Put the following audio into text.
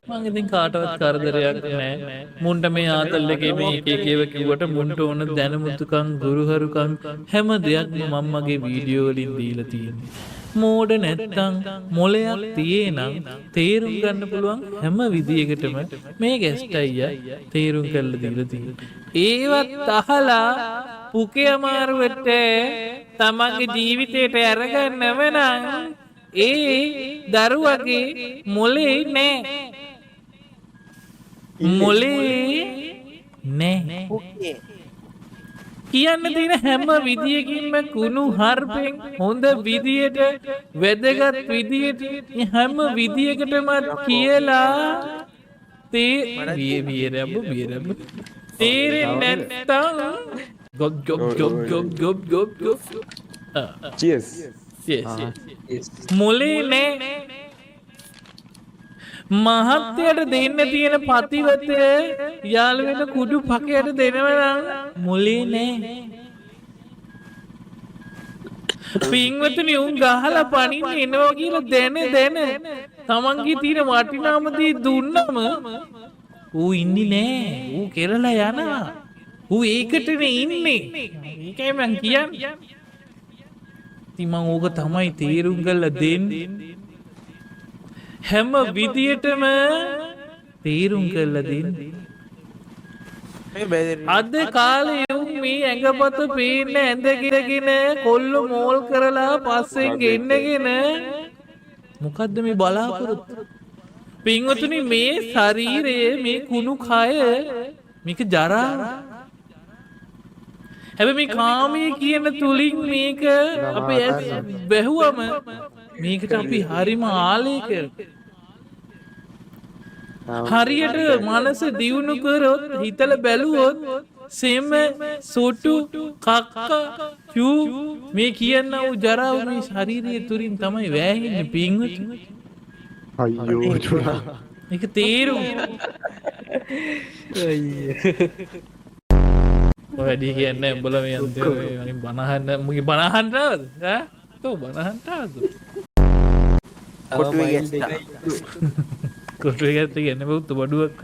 මං ඉතින් කාටවත් කරදරයක් නෑ. මුන්ට මේ ආතල් එකේ මේ එක එක ඒවා කිව්වට මුන්ට ඕන දැනුමුතුකම් ගුරුහරුකම් හැම දෙයක්ම මම මගේ වීඩියෝ වලින් දීලා තියෙන්නේ. මෝඩ නැත්තම් මොලයක් තියේ නම් තේරුම් ගන්න පුළුවන් හැම විදියකටම මේ ගැස්ට් අයියා තේරුම් කරලා දීලා තියෙනවා. ඒවත් අහලා පුකේ අමාරුවට තමන්ගේ ජීවිතයට අරගන්නව නම් ඒ දරුවගේ මොලේ නෑ. මොලේ නෑ. කියන්න තියෙන හැම විදියකින්ම කුණු හර්පෙන් හොඳ විදියට වැදගත් විදියට හැම විදියකටම කියලා බියරබ තේරෙන්නේ නැත්තම් ගොබ් ගොබ් ගොබ් ගොබ් ගොබ් ගොබ් ගොබ් cheers මොලේ නෑ. මහත්තයට දෙන්න තියෙන පතිවත යාළුවෙන කුඩු පකයට දෙනවනම් මොලේ නෑ. පින්වතුනි උන් ගහලා පනින්න එනවා කියලා දැන තමන්ගේ තියෙන වටිනාමදී දුන්නම ඌ ඉන්නේ නෑ. ඌ කෙරලා යනවා. ඌ ඒකටනේ ඉන්නේ. ඒකයි මං කියන්නේ. ඉතින් මං ඕක තමයි තේරුම් ගන්න දෙන්නේ. හැම විදියටම තේරුම් කරලා දෙන්නේ. අද කාලේ උන් මේ ඇඟපත පේන්න ඇඳගෙන කොල්ල මෝල් කරලා පස්සෙන් ගෙන්නගෙන මොකද්ද මේ බලාපොරොත්තු? පින්වතුනි මේ ශරීරයේ මේ කුණු කය මේක ජරා. හැබැයි මේ කාමයේ කියන තුලින් මේක අපේ ඇස් බැහුවම මේකට අපි හරිම ආලේකයි. හරියට මනස දියුණු කරොත් හිතල බැලුවොත් සෙම සොටු කක්ක චූ මේ කියන්න වූ ජරාව මේ ශරීරය තුරින් තමයි වැෑහෙන්නේ පින්වතුනි. අයියෝ චුරා මේක තේරුම් වැඩි කියන්න උඹල මේ අන්තිමේ බනහන්න මුගේ බනහන්ටාවද ඈ තෝ බනහන්ටාවද කොටුවේ ගැස්ටා කොටුවේ ගැස්ටා කියන්නේ බෞද්ධ බඩුවක්